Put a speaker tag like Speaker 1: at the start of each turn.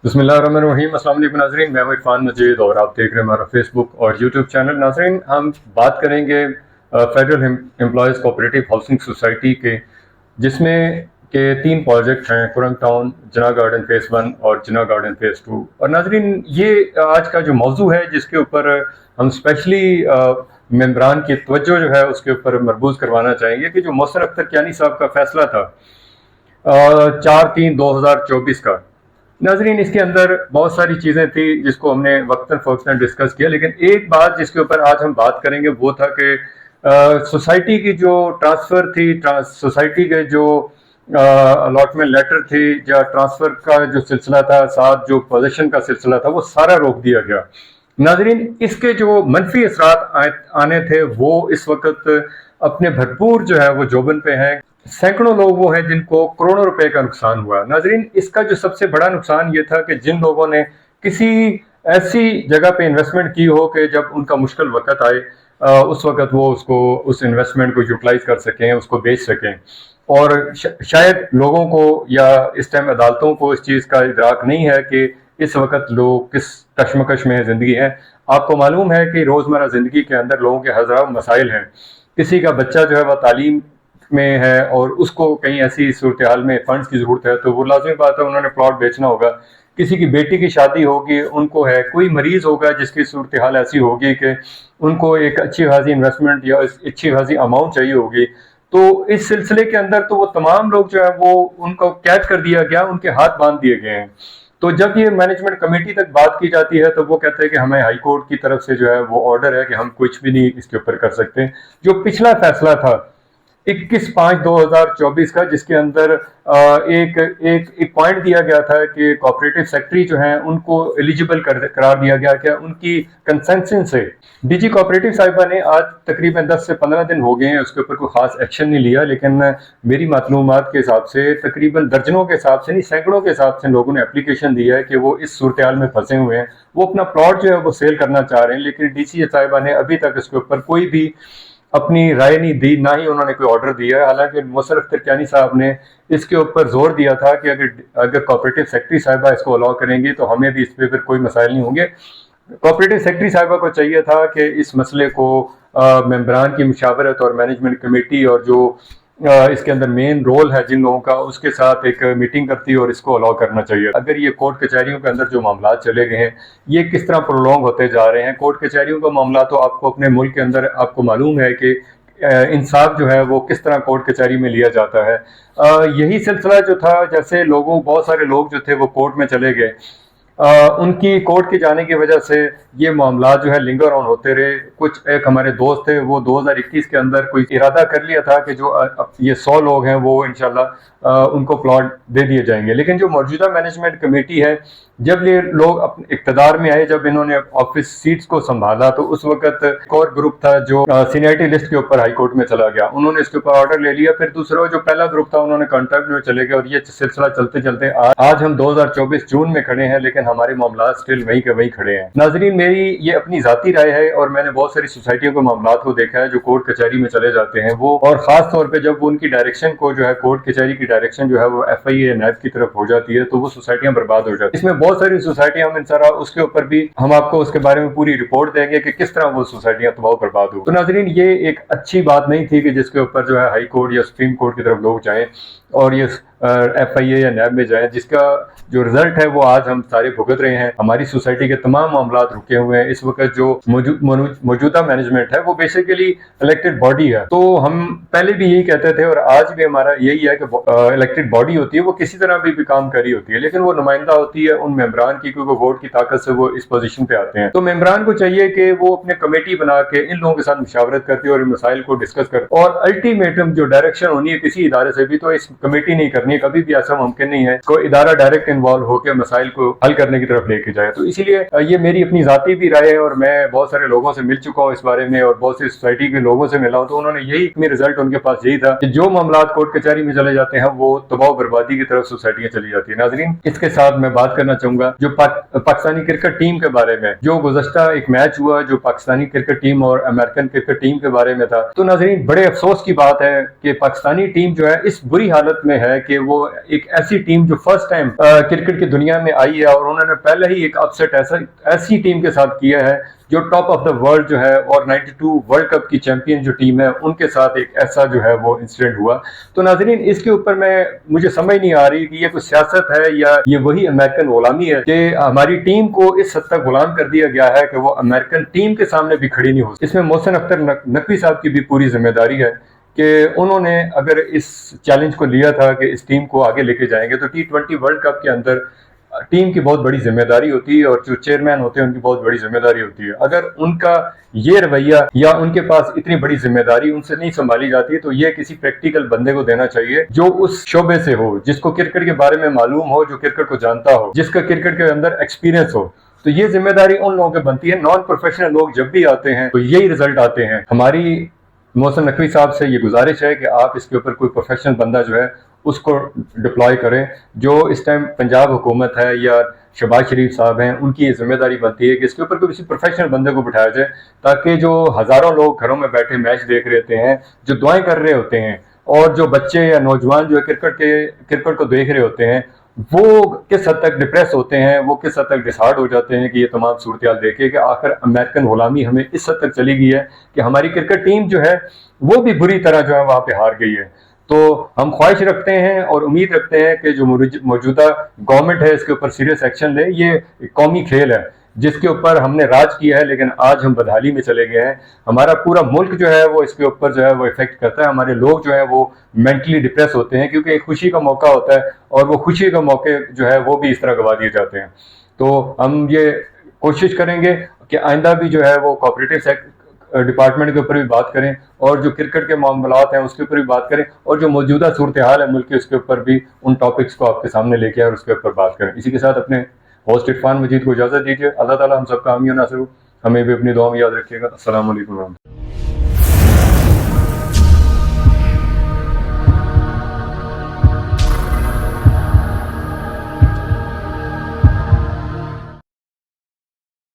Speaker 1: बिस्मिल्लाहिर्रहमानिर्रहीम। अस्सलाम वालेकुम नाज़रीन, मैं हूं इरफान मजीद और आप देख रहे हैं हमारा फेसबुक और यूट्यूब चैनल। नाज़रीन, हम बात करेंगे federal employees cooperative housing society के, जिसमें के 3 प्रोजेक्ट हैं: कुरंग टाउन, जिना गार्डन फेज़ 1 और जिना गार्डन फेज़ 2। और नाज़रीन, ये आज का जो मौजू है जिसके ऊपर हम स्पेशली मेंबरान की तवज्जो जो है उसके ऊपर मरबूज करवाना चाहेंगे कि जो मोहसिन अख्तर कियानी साहब का फैसला था 4/3/2024 का। नाजरीन, इसके अंदर बहुत सारी चीज़ें थी जिसको हमने वक्तन फ़ौक्तन डिस्कस किया, लेकिन एक बात जिसके ऊपर आज हम बात करेंगे वो था कि सोसाइटी की जो ट्रांसफ़र थी, सोसाइटी के जो अलॉटमेंट लेटर थी या ट्रांसफ़र का जो सिलसिला था, साथ जो पोजीशन का सिलसिला था, वो सारा रोक दिया गया। नाजरीन, इसके जो मनफी असरात आने थे वो इस वक्त अपने भरपूर जो है वो जोबन पे हैं। सैकड़ों लोग वो हैं जिनको करोड़ों रुपए का नुकसान हुआ। नाजरीन, इसका जो सबसे बड़ा नुकसान ये था कि जिन लोगों ने किसी ऐसी जगह पे इन्वेस्टमेंट की हो कि जब उनका मुश्किल वक्त आए उस वक्त वो उस इन्वेस्टमेंट को यूटिलाइज कर सकें, उसको बेच सकें। और शायद लोगों को या इस टाइम अदालतों को इस चीज़ का इदराक नहीं है कि इस वक्त लोग किस कश्मकश में ज़िंदगी है। आपको मालूम है कि रोज़मर्रा ज़िंदगी के अंदर लोगों के हज़ारों मसाइल हैं। किसी का बच्चा जो है वह तालीम में है और उसको कहीं ऐसी सूरत हाल में फंड्स की ज़रूरत है तो वो लाजमी बात है उन्होंने प्लॉट बेचना होगा। किसी की बेटी की शादी होगी, उनको है, कोई मरीज़ होगा जिसकी सूरत हाल ऐसी होगी कि उनको एक अच्छी खासी इन्वेस्टमेंट या अच्छी खासी अमाउंट चाहिए होगी। तो इस सिलसिले के अंदर तो वो तमाम लोग जो है वो उनको कैद कर दिया गया, उनके हाथ बांध दिए गए हैं। तो जब ये मैनेजमेंट कमेटी तक बात की जाती है तो वो कहते हैं कि हमें हाई कोर्ट की तरफ से जो है वो ऑर्डर है कि हम कुछ भी नहीं इसके ऊपर कर सकते। जो पिछला फैसला था 21/5/2024 का, जिसके अंदर एक एक एक पॉइंट दिया गया था कि कोऑपरेटिव सेक्रेटरी जो हैं उनको एलिजिबल करार दिया गया कि उनकी कंसेंशन से डीजी कोऑपरेटिव साहिबा ने आज तकरीबन 10 से 15 दिन हो गए हैं, उसके ऊपर कोई खास एक्शन नहीं लिया। लेकिन मेरी मालूमात के हिसाब से तकरीबन दर्जनों के हिसाब से नहीं, सैकड़ों के हिसाब से लोगों ने एप्लीकेशन दी है कि वो इस सूरत हाल में फंसे हुए हैं, वो अपना प्लॉट जो है वो सेल करना चाह रहे हैं। लेकिन डीसी साहिबा ने अभी तक इसके ऊपर कोई भी अपनी राय नहीं दी, ना ही उन्होंने कोई ऑर्डर दिया है। हालांकि मोहसिन अख्तर कियानी साहब ने इसके ऊपर जोर दिया था कि अगर कोऑपरेटिव सेक्रेटरी साहिबा इसको अलाउ करेंगी तो हमें भी इस पे फिर कोई मसाइल नहीं होंगे। कोऑपरेटिव सेक्रेटरी साहिबा को चाहिए था कि इस मसले को मेंबरान की मुशावरत और मैनेजमेंट कमेटी और जो इसके अंदर मेन रोल है जिन लोगों का, उसके साथ एक मीटिंग करती और इसको अलाउ करना चाहिए। अगर ये कोर्ट कचहरियों के अंदर जो मामला चले गए हैं ये किस तरह प्रोलॉन्ग होते जा रहे हैं, कोर्ट कचहरियों का मामला तो आपको अपने मुल्क के अंदर आपको मालूम है कि इंसाफ जो है वो किस तरह कोर्ट कचहरी में लिया जाता है। यही सिलसिला जो था, जैसे बहुत सारे लोग जो थे वो कोर्ट में चले गए, उनकी कोर्ट के जाने की वजह से ये मामला जो है लिंगर ऑन होते रहे। कुछ एक हमारे दोस्त थे, वो 2021 के अंदर कोई इरादा कर लिया था कि जो ये 100 लोग हैं वो इंशाल्लाह उनको प्लॉट दे दिए जाएंगे। लेकिन जो मौजूदा मैनेजमेंट कमेटी है, जब ये लोग अपने इक़्तिदार में आए, जब इन्होंने ऑफिस सीट्स को संभाला, तो उस वक्त एक और ग्रुप था जो सीनियरिटी लिस्ट के ऊपर हाई कोर्ट में चला गया, उन्होंने इसके ऊपर ऑर्डर ले लिया। फिर दूसरा जो पहला ग्रुप था उन्होंने कॉन्ट्रैक्ट में चले गए और ये सिलसिला चलते चलते आज हम 2024 जून में खड़े हैं, लेकिन हमारे मामला स्टिल वहीं के वहीं खड़े हैं। नाजरीन, मेरी ये अपनी जाती राय है और मैंने बहुत सारी सोसाइटियों के मामला को देखा है जो कोर्ट कचहरी में चले जाते हैं वो, और खास तौर पर जब उनकी डायरेक्शन को जो है कोर्ट कचहरी की डायरेक्शन जो है वो FIA नैब की तरफ हो जाती है तो वो सोसाइटियां बर्बाद हो जाती है। इसमें बहुत सारी सोसाइटियां हम इंशाल्लाह उसके ऊपर भी हम आपको उसके बारे में पूरी रिपोर्ट देंगे कि किस तरह वो सोसाइटियां तबाह बर्बाद हो। तो नाजरीन, ये एक अच्छी बात नहीं थी कि जिसके ऊपर जो है हाई कोर्ट या सुप्रीम कोर्ट की तरफ लोग जाएं और ये FIA या नैब में जाएं, जिसका जो रिजल्ट है वो आज हम सारे भुगत रहे हैं। हमारी सोसाइटी के तमाम मामला रुके हुए हैं। इस वक्त जो मौजूदा मैनेजमेंट है वो बेसिकली इलेक्टेड बॉडी है। तो हम पहले भी यही कहते थे और आज भी हमारा यही है कि इलेक्टेड बॉडी होती है वो किसी तरह भी काम करी होती है, लेकिन वो नुमाइंदा होती है उन मेंबरान की, क्योंकि वोट की ताकत से वो इस पोजीशन पे आते हैं। तो मेंबरान को चाहिए कि वो अपने कमेटी बना के इन लोगों के साथ मुशावरत करते और इन मसाइल को डिस्कस करते, और अल्टीमेटम जो डायरेक्शन होनी है किसी इदारे से भी, तो इस कमेटी नहीं करनी, कभी भी ऐसा मुमकिन नहीं है कोई इदारा डायरेक्ट इन्वॉल्व होकर मसाइल को हल करने की तरफ लेके जाए। तो इसीलिए ये मेरी अपनी जाती भी राय है और मैं बहुत सारे लोगों से मिल चुका हूँ इस बारे में और बहुत सी सोसाइटी के लोगों से मिला हूँ, तो उन्होंने यही रिजल्ट उनके पास यही था कि जो मामला कोर्ट कचहरी में चले जाते हैं वो तबाह बर्बादी की तरफ सोसाइटियां चली जाती है। नाजरीन, इसके साथ मैं बात करना चाहूंगा जो पाकिस्तानी क्रिकेट टीम के बारे में, जो गुज़श्ता एक मैच हुआ जो पाकिस्तानी क्रिकेट टीम और अमेरिकन क्रिकेट टीम के बारे में था। तो नाजरीन, बड़े अफसोस की बात है कि पाकिस्तानी टीम जो है इस बुरी हालत में है कि وہ ایک ایسی ٹیم جو فرسٹ ٹائم کرکٹ کی دنیا میں آئی ہے اور انہوں نے پہلے ہی ایک اپسیٹ ایسی ٹیم کے ساتھ کیا ہے جو ٹاپ آف دا ورلڈ جو ہے اور 92 ورلڈ کپ کی چیمپئن جو ٹیم ہے ان کے ساتھ ایک ایسا جو ہے وہ انسیڈنٹ ہوا. تو ناظرین اس کے اوپر مجھے سمجھ نہیں آ رہی کہ یہ کوئی سیاست ہے یا یہ وہی امریکن غلامی ہے کہ ہماری ٹیم کو اس حد تک غلام کر دیا گیا ہے کہ وہ امریکن ٹیم کے سامنے بھی کھڑی نہیں ہو سکتی. اس میں محسن اختر نقوی صاحب کی بھی پوری ذمہ داری ہے کہ انہوں نے اگر اس چیلنج کو لیا تھا کہ اس ٹیم کو آگے لے کے جائیں گے تو T20 ورلڈ کپ کے اندر ٹیم کی بہت بڑی ذمہ داری ہوتی ہے اور جو چیئرمین ہوتے ہیں ان کی بہت بڑی ذمہ داری ہوتی ہے. اگر ان کا یہ رویہ یا ان کے پاس اتنی بڑی ذمہ داری ان سے نہیں سنبھالی جاتی تو یہ کسی پریکٹیکل بندے کو دینا چاہیے جو اس شعبے سے ہو, جس کو کرکٹ کے بارے میں معلوم ہو, جو کرکٹ کو جانتا ہو, جس کا کرکٹ کے اندر ایکسپیرینس ہو. تو یہ ذمہ داری ان لوگوں کے بنتی ہے. نان پروفیشنل لوگ جب بھی آتے ہیں تو یہی رزلٹ آتے ہیں. ہماری محسن نقوی صاحب سے یہ گزارش ہے کہ آپ اس کے اوپر کوئی پروفیشنل بندہ جو ہے اس کو ڈپلوائے کریں. جو اس ٹائم پنجاب حکومت ہے یا شہباز شریف صاحب ہیں ان کی یہ ذمہ داری بنتی ہے کہ اس کے اوپر کوئی کسی پروفیشنل بندے کو بٹھایا جائے تاکہ جو ہزاروں لوگ گھروں میں بیٹھے میچ دیکھ رہے ہوتے ہیں, جو دعائیں کر رہے ہوتے ہیں, اور جو بچے یا نوجوان جو کرکٹ کو دیکھ رہے ہوتے ہیں وہ کس حد تک ڈپریس ہوتے ہیں, وہ کس حد تک ڈسہارڈ ہو جاتے ہیں کہ یہ تمام صورتحال دیکھے کہ آخر امریکن غلامی ہمیں اس حد تک چلی گئی ہے کہ ہماری کرکٹ ٹیم جو ہے وہ بھی بری طرح جو ہے وہاں پہ ہار گئی ہے. تو ہم خواہش رکھتے ہیں اور امید رکھتے ہیں کہ جو موجودہ گورنمنٹ ہے اس کے اوپر سیریس ایکشن لے. یہ قومی کھیل ہے جس کے اوپر ہم نے راج کیا ہے لیکن آج ہم بدحالی میں چلے گئے ہیں. ہمارا پورا ملک جو ہے وہ اس کے اوپر جو ہے وہ افیکٹ کرتا ہے. ہمارے لوگ جو ہے وہ مینٹلی ڈپریس ہوتے ہیں کیونکہ ایک خوشی کا موقع ہوتا ہے اور وہ خوشی کا موقع جو ہے وہ بھی اس طرح گوا دیے جاتے ہیں. تو ہم یہ کوشش کریں گے کہ آئندہ بھی جو ہے وہ کوآپریٹو ڈپارٹمنٹ کے اوپر بھی بات کریں اور جو کرکٹ کے معاملات ہیں اس کے اوپر بھی بات کریں اور جو موجودہ صورتحال ہے ملک کی اس کے اوپر بھی ان ٹاپکس کو آپ کے سامنے لے کے اور اس کے اوپر بات کریں. اسی کے ساتھ اپنے ہوسٹ عرفان مجید کو اجازت دیجیے. اللہ تعالیٰ ہم سب کا حامی و ناصر ہو. ہمیں بھی اپنی دعا میں یاد رکھیے گا. السلام علیکم.